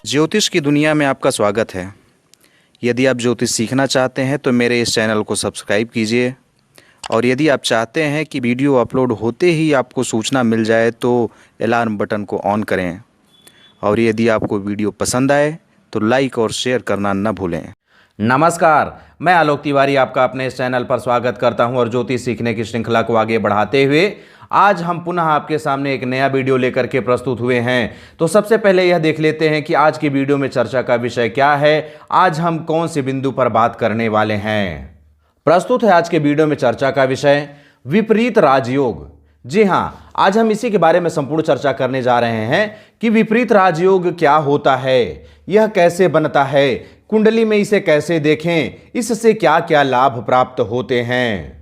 ज्योतिष की दुनिया में आपका स्वागत है। यदि आप ज्योतिष सीखना चाहते हैं तो मेरे इस चैनल को सब्सक्राइब कीजिए, और यदि आप चाहते हैं कि वीडियो अपलोड होते ही आपको सूचना मिल जाए तो अलार्म बटन को ऑन करें, और यदि आपको वीडियो पसंद आए तो लाइक और शेयर करना न भूलें। नमस्कार, मैं आलोक तिवारी आपका अपने इस चैनल पर स्वागत करता हूं और ज्योतिष सीखने की श्रृंखला को आगे बढ़ाते हुए आज हम पुनः आपके सामने एक नया वीडियो लेकर के प्रस्तुत हुए हैं। तो सबसे पहले यह देख लेते हैं कि आज की वीडियो में चर्चा का विषय क्या है, आज हम कौन से बिंदु पर बात करने वाले हैं। प्रस्तुत है आज के वीडियो में चर्चा का विषय विपरीत राजयोग। जी हाँ, आज हम इसी के बारे में संपूर्ण चर्चा करने जा रहे हैं कि विपरीत राजयोग क्या होता है, यह कैसे बनता है, कुंडली में इसे कैसे देखें, इससे क्या क्या लाभ प्राप्त होते हैं।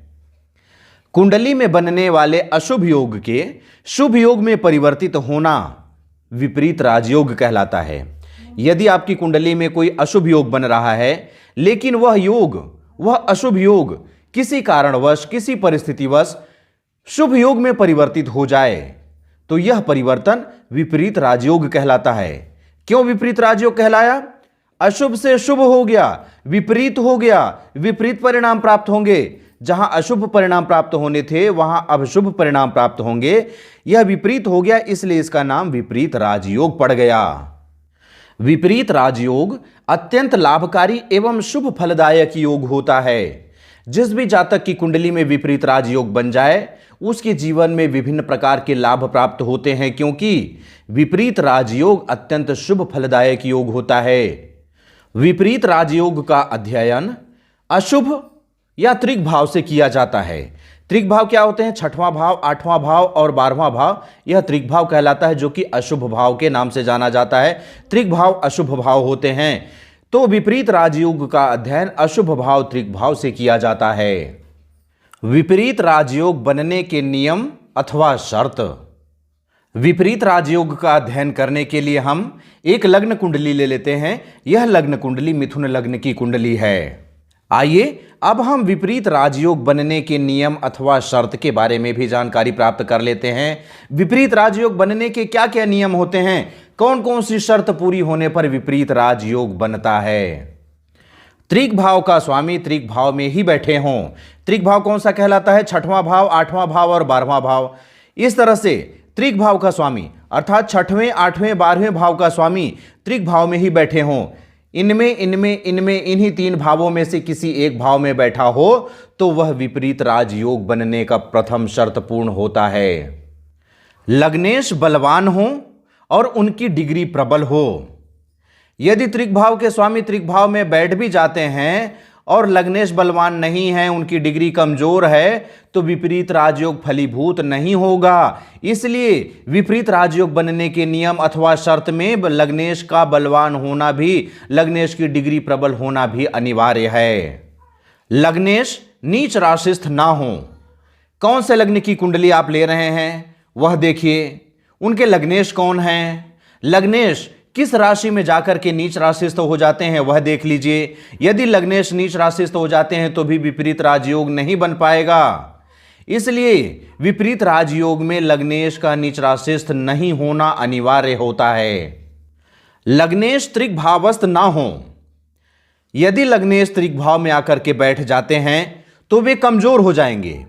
कुंडली में बनने वाले अशुभ योग के शुभ योग में परिवर्तित होना विपरीत राजयोग कहलाता है। यदि आपकी कुंडली में कोई अशुभ योग बन रहा है, लेकिन वह अशुभ योग किसी कारणवश, किसी परिस्थितिवश शुभ योग में परिवर्तित हो जाए तो यह परिवर्तन विपरीत राजयोग कहलाता है। क्यों विपरीत राजयोग कहलाया? अशुभ से शुभ हो गया, विपरीत हो गया, विपरीत परिणाम प्राप्त होंगे। जहां अशुभ परिणाम प्राप्त होने थे वहां अब शुभ परिणाम प्राप्त होंगे। यह विपरीत हो गया, इसलिए इसका नाम विपरीत राजयोग पड़ गया। विपरीत राजयोग अत्यंत लाभकारी एवं शुभ फलदायक योग होता है। जिस भी जातक की कुंडली में विपरीत राजयोग बन जाए उसके जीवन में विभिन्न प्रकार के लाभ प्राप्त होते हैं, क्योंकि विपरीत राजयोग अत्यंत शुभ फलदायक योग होता है। विपरीत राजयोग का अध्ययन अशुभ या त्रिक भाव से किया जाता है। त्रिक भाव क्या होते हैं? छठवां भाव, आठवां भाव और 12वां भाव, यह त्रिक भाव कहलाता है, जो कि अशुभ भाव के नाम से जाना जाता है। त्रिक भाव अशुभ भाव होते हैं। तो विपरीत राजयोग का अध्ययन अशुभ भाव त्रिक भाव से किया जाता है। विपरीत राजयोग बनने के नियम अथवा शर्त। विपरीत राजयोग का अध्ययन करने के लिए हम एक लग्न कुंडली ले लेते हैं। यह लग्न कुंडली मिथुन लग्न की कुंडली है। आइए अब हम विपरीत राजयोग बनने के नियम अथवा शर्त के बारे में भी जानकारी प्राप्त कर लेते हैं। विपरीत राजयोग बनने के क्या क्या नियम होते हैं, कौन कौन सी शर्त पूरी होने पर विपरीत राजयोग बनता है। त्रिक भाव का स्वामी त्रिक भाव में ही बैठे हों। त्रिक भाव कौन सा कहलाता है? छठवां भाव, आठवां भाव और 12वां भाव। इस तरह से त्रिक भाव का स्वामी अर्थात छठवें, आठवें, 12वें भाव का स्वामी त्रिक भाव में ही बैठे हों। इनमें इन्हीं तीन भावों में से किसी एक भाव में बैठा हो तो वह विपरीत राजयोग बनने का प्रथम शर्त पूर्ण होता है। लग्नेश बलवान हो और उनकी डिग्री प्रबल हो। यदि त्रिक भाव के स्वामी त्रिक भाव में बैठ भी जाते हैं और लग्नेश बलवान नहीं है, उनकी डिग्री कमजोर है, तो विपरीत राजयोग फलीभूत नहीं होगा। इसलिए विपरीत राजयोग बनने के नियम अथवा शर्त में लग्नेश का बलवान होना भी, लग्नेश की डिग्री प्रबल होना भी अनिवार्य है। लग्नेश नीच राशिस्थ ना हो। कौन से लग्न की कुंडली आप ले रहे हैं वह देखिए, उनके लग्नेश कौन हैं, लग्नेश किस राशि में जाकर के नीच राशिस्थ हो जाते हैं वह देख लीजिए। यदि लग्नेश नीच राशिस्थ हो जाते हैं तो भी विपरीत राजयोग नहीं बन पाएगा। इसलिए विपरीत राजयोग में लग्नेश का नीच राशिस्थ नहीं होना अनिवार्य होता है। लग्नेश त्रिक भावस्थ ना हो। यदि लग्नेश त्रिक भाव में आकर के बैठ जाते हैं तो वे कमजोर हो जाएंगे।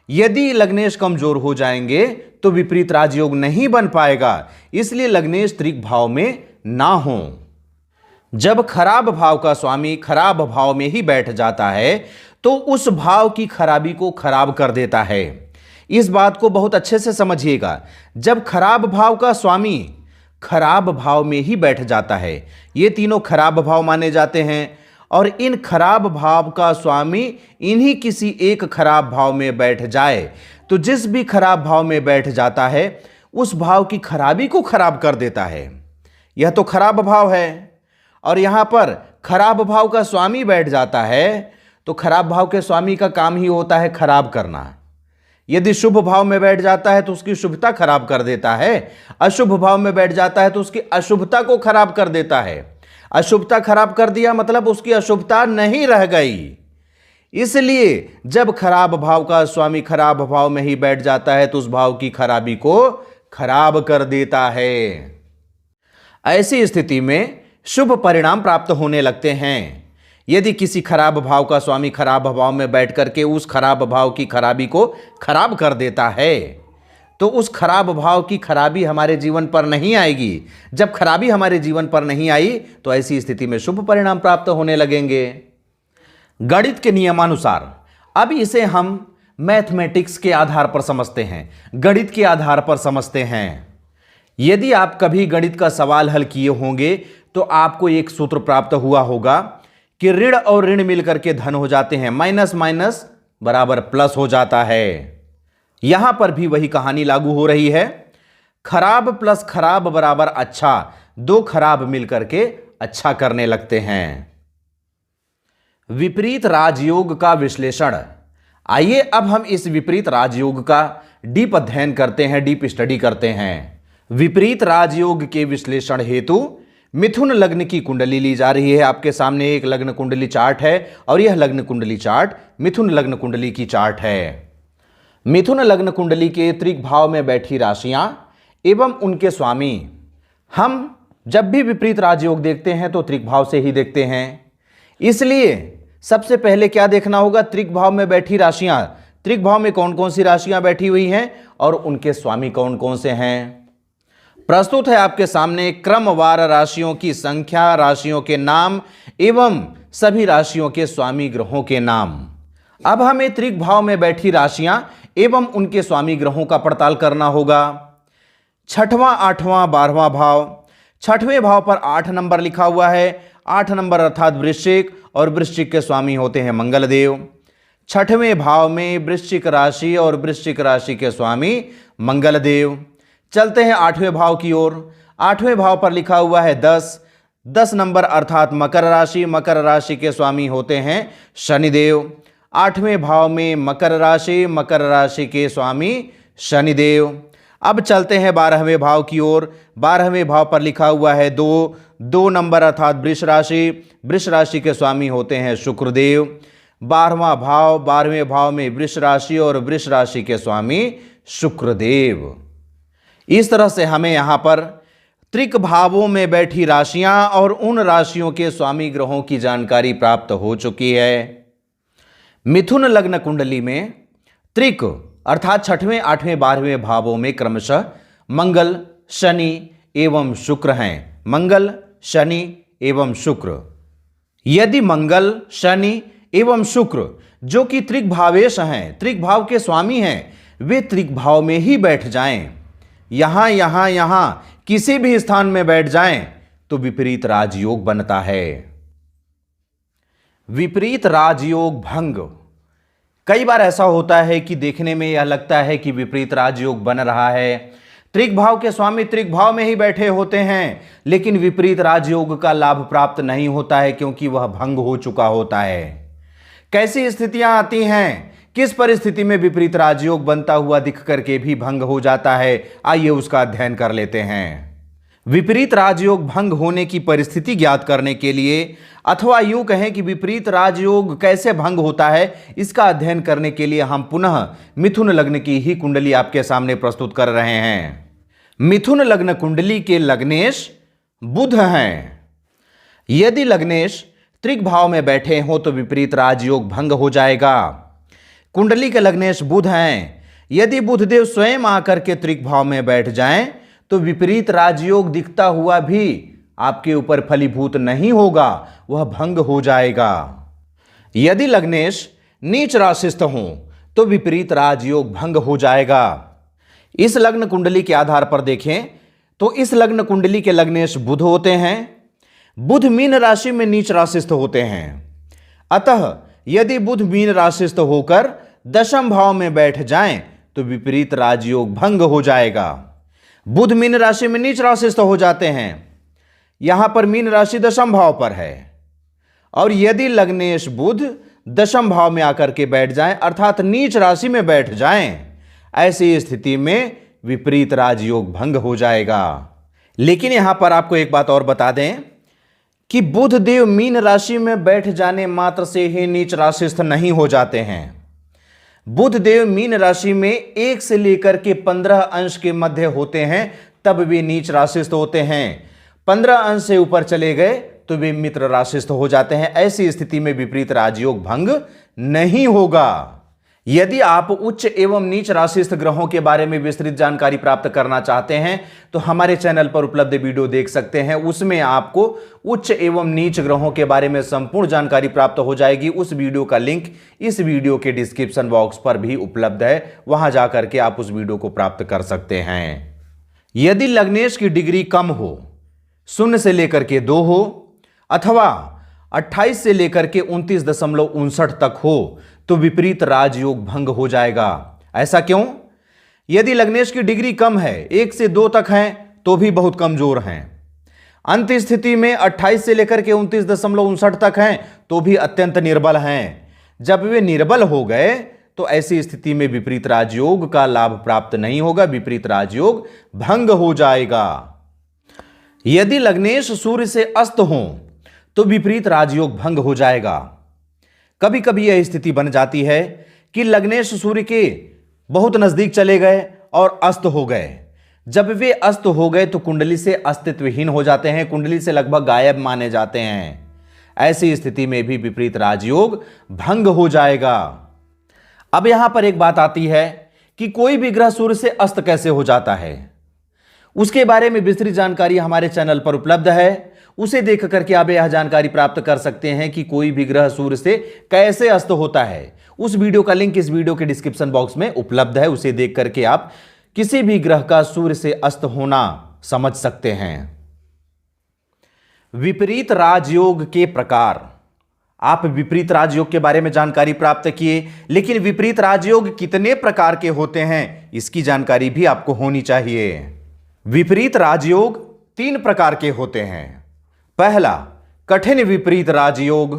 यदि लग्नेश कमजोर हो जाएंगे तो विपरीत राजयोग नहीं बन पाएगा। इसलिए लग्नेश त्रिक भाव में ना हो। जब खराब भाव का स्वामी खराब भाव में ही बैठ जाता है तो उस भाव की खराबी को खराब कर देता है। इस बात को बहुत अच्छे से समझिएगा। जब खराब भाव का स्वामी खराब भाव में ही बैठ जाता है, ये तीनों खराब भाव माने जाते हैं, और इन खराब भाव का स्वामी इन्हीं किसी एक खराब भाव में बैठ जाए तो जिस भी खराब भाव में बैठ जाता है उस भाव की खराबी को खराब कर देता है। यह तो खराब भाव है, और यहां पर खराब भाव का स्वामी बैठ जाता है तो खराब भाव के स्वामी का काम ही होता है खराब करना। यदि शुभ भाव में बैठ जाता है तो उसकी शुभता खराब कर देता है, अशुभ भाव में बैठ जाता है तो उसकी अशुभता को खराब कर देता है। अशुभता खराब कर दिया मतलब उसकी अशुभता नहीं रह गई। इसलिए जब खराब भाव का स्वामी खराब भाव में ही बैठ जाता है तो उस भाव की खराबी को खराब कर देता है। ऐसी स्थिति में शुभ परिणाम प्राप्त होने लगते हैं। यदि किसी खराब भाव का स्वामी खराब भाव में बैठ करके उस खराब भाव की खराबी को खराब कर देता है, तो उस खराब भाव की खराबी हमारे जीवन पर नहीं आएगी। जब खराबी हमारे जीवन पर नहीं आई तो ऐसी स्थिति में शुभ परिणाम प्राप्त होने लगेंगे। गणित के नियमानुसार अब इसे हम मैथमेटिक्स के आधार पर समझते हैं, गणित के आधार पर समझते हैं। यदि आप कभी गणित का सवाल हल किए होंगे तो आपको एक सूत्र प्राप्त हुआ होगा कि ऋण और ऋण मिलकर के धन हो जाते हैं, माइनस माइनस बराबर प्लस हो जाता है। यहां पर भी वही कहानी लागू हो रही है। खराब प्लस खराब बराबर अच्छा, दो खराब मिलकर के अच्छा करने लगते हैं। विपरीत राजयोग का विश्लेषण। आइए अब हम इस विपरीत राजयोग का डीप अध्ययन करते हैं, डीप स्टडी करते हैं। विपरीत राजयोग के विश्लेषण हेतु मिथुन लग्न की कुंडली ली जा रही है। आपके सामने एक लग्न कुंडली चार्ट है और यह लग्न कुंडली चार्ट मिथुन लग्न कुंडली की चार्ट है। मिथुन लग्न कुंडली के त्रिक भाव में बैठी राशियां एवं उनके स्वामी, हम जब भी विपरीत राजयोग देखते हैं तो त्रिक भाव से ही देखते हैं। इसलिए सबसे पहले क्या देखना होगा, त्रिक भाव में बैठी राशियां, त्रिक भाव में कौन कौन सी राशियां बैठी हुई हैं और उनके स्वामी कौन कौन से हैं। प्रस्तुत है आपके सामने क्रमवार राशियों की संख्या, राशियों के नाम एवं सभी राशियों के स्वामी ग्रहों के नाम। अब हमें त्रिक भाव में बैठी राशियां एवं उनके स्वामी ग्रहों का पड़ताल करना होगा। छठवां, आठवां, 12वां भाव। छठवें भाव पर 8 नंबर लिखा हुआ है, 8 नंबर अर्थात वृश्चिक, और वृश्चिक के स्वामी होते हैं मंगलदेव। छठवें भाव में वृश्चिक राशि और वृश्चिक राशि के स्वामी मंगलदेव। चलते हैं 8वें भाव की ओर। 8वें भाव पर लिखा हुआ है 10 नंबर अर्थात मकर राशि, मकर राशि के स्वामी होते हैं शनिदेव। 8वें भाव में मकर राशि, मकर राशि के स्वामी शनिदेव। अब चलते हैं 12वें भाव की ओर। 12वें भाव पर लिखा हुआ है 2 नंबर अर्थात वृष राशि, वृष राशि के स्वामी होते हैं शुक्रदेव। 12वां भाव, 12वें भाव में वृष राशि और वृष राशि के स्वामी शुक्रदेव। इस तरह से हमें यहां पर त्रिक भावों में बैठी राशियां और उन राशियों के स्वामी ग्रहों की जानकारी प्राप्त हो चुकी है। मिथुन लग्न कुंडली में त्रिक अर्थात 6वें, 8वें, 12वें भावों में क्रमशः मंगल, शनि एवं शुक्र हैं। मंगल, शनि एवं शुक्र। यदि मंगल, शनि एवं शुक्र जो कि त्रिक भावेश हैं, त्रिक भाव के स्वामी हैं, वे त्रिक भाव में ही बैठ जाएं, यहां किसी भी स्थान में बैठ जाएं तो विपरीत राजयोग बनता है। विपरीत राजयोग भंग। कई बार ऐसा होता है कि देखने में यह लगता है कि विपरीत राजयोग बन रहा है, त्रिक भाव के स्वामी त्रिक भाव में ही बैठे होते हैं, लेकिन विपरीत राजयोग का लाभ प्राप्त नहीं होता है क्योंकि वह भंग हो चुका होता है। कैसी स्थितियां आती हैं, किस परिस्थिति में विपरीत राजयोग बनता हुआ दिख करके भी भंग हो जाता है, आइए उसका अध्ययन कर लेते हैं। विपरीत राजयोग भंग होने की परिस्थिति ज्ञात करने के लिए अथवा यूं कहें कि विपरीत राजयोग कैसे भंग होता है, इसका अध्ययन करने के लिए हम पुनः मिथुन लग्न की ही कुंडली आपके सामने प्रस्तुत कर रहे हैं। मिथुन लग्न कुंडली के लग्नेश बुध हैं। यदि लग्नेश त्रिक भाव में बैठे हो तो विपरीत राजयोग भंग हो जाएगा। कुंडली के लग्नेश बुध हैं। यदि बुधदेव स्वयं आकर के त्रिक भाव में बैठ जाएं तो विपरीत राजयोग दिखता हुआ भी आपके ऊपर फलीभूत नहीं होगा, वह भंग हो जाएगा। यदि लग्नेश नीच राशिस्थ हो तो विपरीत राजयोग भंग हो जाएगा। इस लग्न कुंडली के आधार पर देखें तो इस लग्न कुंडली के लग्नेश बुध होते हैं। बुध मीन राशि में नीच राशिस्थ होते हैं। अतः यदि बुध मीन राशिस्थ होकर दशम भाव में बैठ जाएं तो विपरीत राजयोग भंग हो जाएगा। बुध मीन राशि में नीच राशिस्थ हो जाते हैं, यहां पर मीन राशि दशम भाव पर है, और यदि लग्नेश बुध दशम भाव में आकर के बैठ जाएं अर्थात नीच राशि में बैठ जाएं, ऐसी स्थिति में विपरीत राजयोग भंग हो जाएगा। लेकिन यहां पर आपको एक बात और बता दें कि बुध देव मीन राशि में बैठ जाने मात्र से ही नीच राशिस्थ नहीं हो जाते हैं। बुध देव मीन राशि में 1 से लेकर के 15 अंश के मध्य होते हैं, तब वे नीच राशिस्थ होते हैं। 15 अंश से ऊपर चले गए तो वे मित्र राशिस्थ हो जाते हैं। ऐसी स्थिति में विपरीत राजयोग भंग नहीं होगा। यदि आप उच्च एवं नीच राशिस्थ ग्रहों के बारे में विस्तृत जानकारी प्राप्त करना चाहते हैं तो हमारे चैनल पर उपलब्ध वीडियो देख सकते हैं। उसमें आपको उच्च एवं नीच ग्रहों के बारे में संपूर्ण जानकारी प्राप्त हो जाएगी। उस वीडियो का लिंक इस वीडियो के डिस्क्रिप्शन बॉक्स पर भी उपलब्ध है, वहां जाकर के आप उस वीडियो को प्राप्त कर सकते हैं। यदि लग्नेश की डिग्री कम हो, 0 से लेकर के 2 हो अथवा 28 से लेकर के 29.59 तक हो तो विपरीत राजयोग भंग हो जाएगा। ऐसा क्यों? यदि लग्नेश की डिग्री कम है, 1 से 2 तक है तो भी बहुत कमजोर हैं। अंत स्थिति में 28 से लेकर के 29.59 तक हैं तो भी अत्यंत निर्बल हैं। जब वे निर्बल हो गए तो ऐसी स्थिति में विपरीत राजयोग का लाभ प्राप्त नहीं होगा, विपरीत राजयोग भंग हो जाएगा। यदि लग्नेश सूर्य से अस्त हो तो विपरीत राजयोग भंग हो जाएगा। कभी कभी यह स्थिति बन जाती है कि लग्नेश सूर्य के बहुत नजदीक चले गए और अस्त हो गए। जब वे अस्त हो गए तो कुंडली से अस्तित्वहीन हो जाते हैं, कुंडली से लगभग गायब माने जाते हैं। ऐसी स्थिति में भी विपरीत राजयोग भंग हो जाएगा। अब यहां पर एक बात आती है कि कोई भी ग्रह सूर्य से अस्त कैसे हो जाता है, उसके बारे में विस्तृत जानकारी हमारे चैनल पर उपलब्ध है। उसे देख करके आप यह जानकारी प्राप्त कर सकते हैं कि कोई भी ग्रह सूर्य से कैसे अस्त होता है। उस वीडियो का लिंक इस वीडियो के डिस्क्रिप्शन बॉक्स में उपलब्ध है। उसे देख करके आप किसी भी ग्रह का सूर्य से अस्त होना समझ सकते हैं। विपरीत राजयोग के प्रकार। आप विपरीत राजयोग के बारे में जानकारी प्राप्त किए, लेकिन विपरीत राजयोग कितने प्रकार के होते हैं इसकी जानकारी भी आपको होनी चाहिए। विपरीत राजयोग 3 प्रकार के होते हैं। पहला, कठिन विपरीत राजयोग,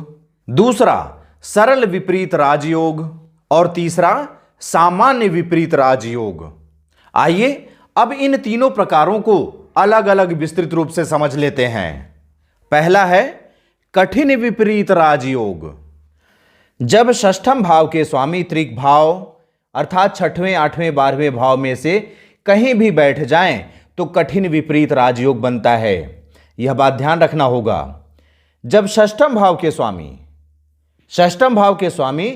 दूसरा सरल विपरीत राजयोग और तीसरा सामान्य विपरीत राजयोग। आइए अब इन तीनों प्रकारों को अलग अलग विस्तृत रूप से समझ लेते हैं। पहला है कठिन विपरीत राजयोग। जब षष्ठम भाव के स्वामी त्रिक भाव अर्थात 6वें, 8वें, 12वें भाव में से कहीं भी बैठ जाएं तो कठिन विपरीत राजयोग बनता है। यह बात ध्यान रखना होगा। जब षष्ठम भाव के स्वामी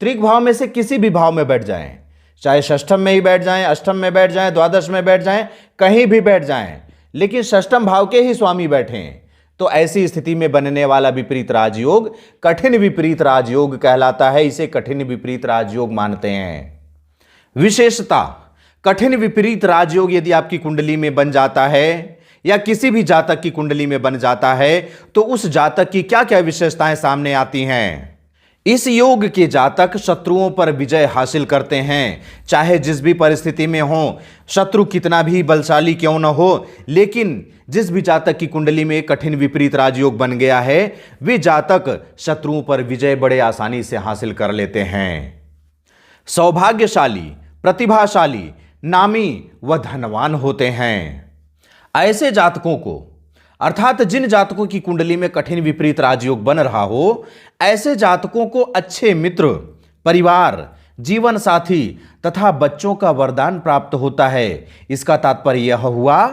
त्रिक भाव में से किसी भी भाव में बैठ जाएं, चाहे षष्ठम में ही बैठ जाएं, अष्टम में बैठ जाएं, द्वादश में बैठ जाएं, कहीं भी बैठ जाएं, लेकिन षष्ठम भाव के ही स्वामी बैठें, तो ऐसी स्थिति में बनने वाला विपरीत राजयोग कठिन विपरीत राजयोग कहलाता है। इसे कठिन विपरीत राजयोग मानते हैं। विशेषता, कठिन विपरीत राजयोग यदि आपकी कुंडली में बन जाता है या किसी भी जातक की कुंडली में बन जाता है तो उस जातक की क्या क्या विशेषताएं सामने आती हैं। इस योग के जातक शत्रुओं पर विजय हासिल करते हैं, चाहे जिस भी परिस्थिति में हो, शत्रु कितना भी बलशाली क्यों न हो, लेकिन जिस भी जातक की कुंडली में कठिन विपरीत राजयोग बन गया है वे जातक शत्रुओं पर विजय बड़े आसानी से हासिल कर लेते हैं। सौभाग्यशाली, प्रतिभाशाली, नामी व धनवान होते हैं। ऐसे जातकों को अर्थात जिन जातकों की कुंडली में कठिन विपरीत राजयोग बन रहा हो, ऐसे जातकों को अच्छे मित्र, परिवार, जीवन साथी तथा बच्चों का वरदान प्राप्त होता है। इसका तात्पर्य यह हुआ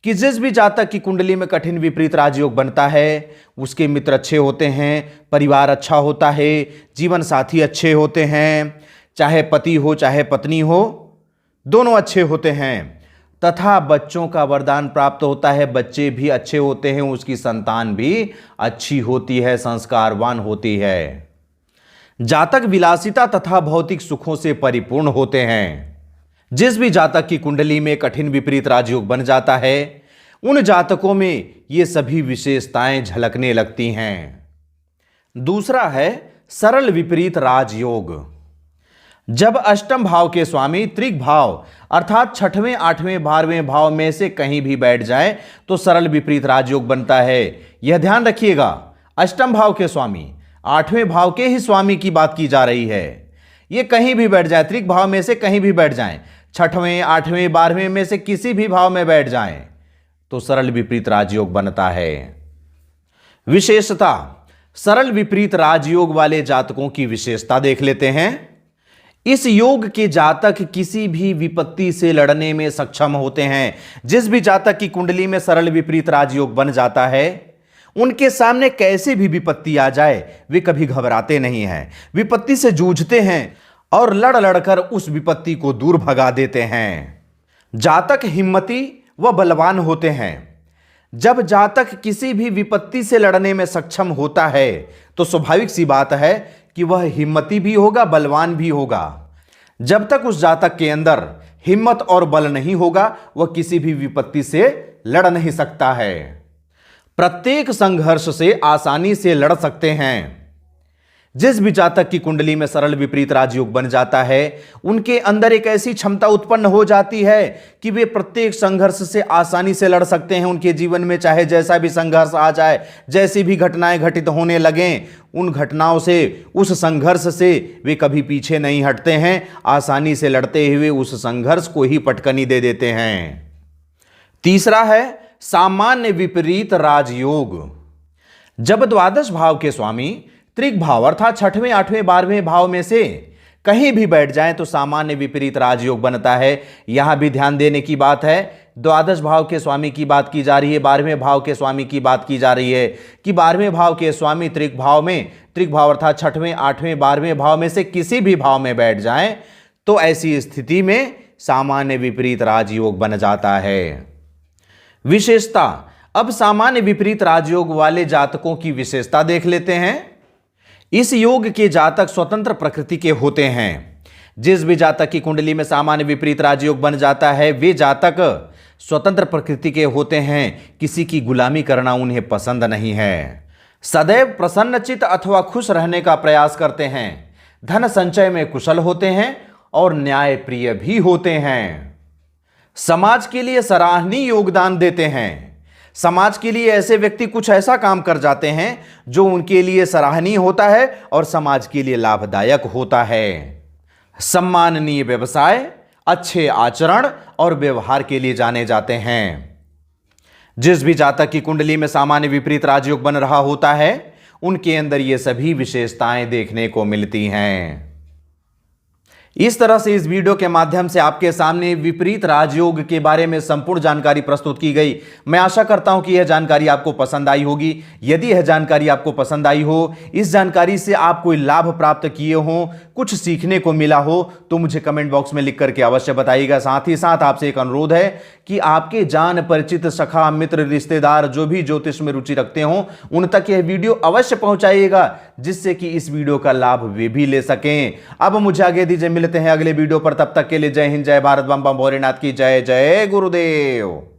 कि जिस भी जातक की कुंडली में कठिन विपरीत राजयोग बनता है उसके मित्र अच्छे होते हैं, परिवार अच्छा होता है, जीवन साथी अच्छे होते हैं, चाहे पति हो चाहे पत्नी हो, दोनों अच्छे होते हैं, तथा बच्चों का वरदान प्राप्त होता है। बच्चे भी अच्छे होते हैं, उसकी संतान भी अच्छी होती है, संस्कारवान होती है। जातक विलासिता तथा भौतिक सुखों से परिपूर्ण होते हैं। जिस भी जातक की कुंडली में कठिन विपरीत राजयोग बन जाता है उन जातकों में ये सभी विशेषताएं झलकने लगती हैं। दूसरा है सरल विपरीत राजयोग। जब अष्टम भाव के स्वामी त्रिक भाव अर्थात 6वें, 8वें, 12वें भाव में से कहीं भी बैठ जाए तो सरल विपरीत राजयोग बनता है। यह ध्यान रखिएगा, अष्टम भाव के स्वामी, 8वें भाव के ही स्वामी की बात की जा रही है। ये कहीं भी बैठ जाए, त्रिक भाव में से कहीं भी बैठ जाएं, 6वें, 8वें, 12वें में से किसी भी भाव में बैठ जाएं तो सरल विपरीत राजयोग बनता है। विशेषता, सरल विपरीत राजयोग वाले जातकों की विशेषता देख लेते हैं। इस योग के जातक किसी भी विपत्ति से लड़ने में सक्षम होते हैं। जिस भी जातक की कुंडली में सरल विपरीत राजयोग बन जाता है, उनके सामने कैसे भी विपत्ति आ जाए वे कभी घबराते नहीं हैं, विपत्ति से जूझते हैं और लड़ लड़कर उस विपत्ति को दूर भगा देते हैं। जातक हिम्मती व बलवान होते हैं। जब जातक किसी भी विपत्ति से लड़ने में सक्षम होता है तो स्वाभाविक सी बात है कि वह हिम्मती भी होगा, बलवान भी होगा। जब तक उस जातक के अंदर हिम्मत और बल नहीं होगा, वह किसी भी विपत्ति से लड़ नहीं सकता है। प्रत्येक संघर्ष से आसानी से लड़ सकते हैं। जिस भी जातक की कुंडली में सरल विपरीत राजयोग बन जाता है, उनके अंदर एक ऐसी क्षमता उत्पन्न हो जाती है कि वे प्रत्येक संघर्ष से आसानी से लड़ सकते हैं। उनके जीवन में चाहे जैसा भी संघर्ष आ जाए, जैसी भी घटनाएं घटित होने लगें, उन घटनाओं से, उस संघर्ष से वे कभी पीछे नहीं हटते हैं। आसानी से लड़ते हुए उस संघर्ष को ही पटकनी दे देते हैं। तीसरा है सामान्य विपरीत राजयोग। जब द्वादश भाव के स्वामी त्रिक भाव अर्थात 6वें, 8वें, 12वें भाव में से कहीं भी बैठ जाएं तो सामान्य विपरीत राजयोग बनता है। यहां भी ध्यान देने की बात है, द्वादश भाव के स्वामी की बात की जा रही है, 12वें भाव के स्वामी की बात की जा रही है कि 12वें भाव के स्वामी त्रिक भाव में, त्रिक भाव अर्थात 6वें, 8वें, 12वें भाव में से किसी भी भाव में बैठ जाएं तो ऐसी स्थिति में सामान्य विपरीत राजयोग बन जाता है। विशेषता, अब सामान्य विपरीत राजयोग वाले जातकों की विशेषता देख लेते हैं। इस योग के जातक स्वतंत्र प्रकृति के होते हैं। जिस भी जातक की कुंडली में सामान्य विपरीत राजयोग बन जाता है, वे जातक स्वतंत्र प्रकृति के होते हैं। किसी की गुलामी करना उन्हें पसंद नहीं है। सदैव प्रसन्नचित्त अथवा खुश रहने का प्रयास करते हैं। धन संचय में कुशल होते हैं और न्याय प्रिय भी होते हैं। समाज के लिए सराहनीय योगदान देते हैं। समाज के लिए ऐसे व्यक्ति कुछ ऐसा काम कर जाते हैं जो उनके लिए सराहनीय होता है और समाज के लिए लाभदायक होता है। सम्माननीय व्यवसाय, अच्छे आचरण और व्यवहार के लिए जाने जाते हैं। जिस भी जातक की कुंडली में सामान्य विपरीत राजयोग बन रहा होता है, उनके अंदर ये सभी विशेषताएं देखने को मिलती हैं। इस तरह से इस वीडियो के माध्यम से आपके सामने विपरीत राजयोग के बारे में संपूर्ण जानकारी प्रस्तुत की गई। मैं आशा करता हूं कि यह जानकारी आपको पसंद आई होगी। यदि यह जानकारी आपको पसंद आई हो, इस जानकारी से आप कोई लाभ प्राप्त किए हो, कुछ सीखने को मिला हो, तो मुझे कमेंट बॉक्स में लिख करके अवश्य बताइएगा। साथ ही साथ आपसे एक अनुरोध है कि आपके जान परिचित, सखा, मित्र, रिश्तेदार जो भी ज्योतिष में रुचि रखते हो, उन तक यह वीडियो अवश्य पहुंचाइएगा, जिससे कि इस वीडियो का लाभ वे भी ले सकें। अब मुझे आगे दीजिए, मिलते हैं अगले वीडियो पर। तब तक के लिए जय हिंद, जय भारत, बम बम भोलेनाथ की जय। जय गुरुदेव।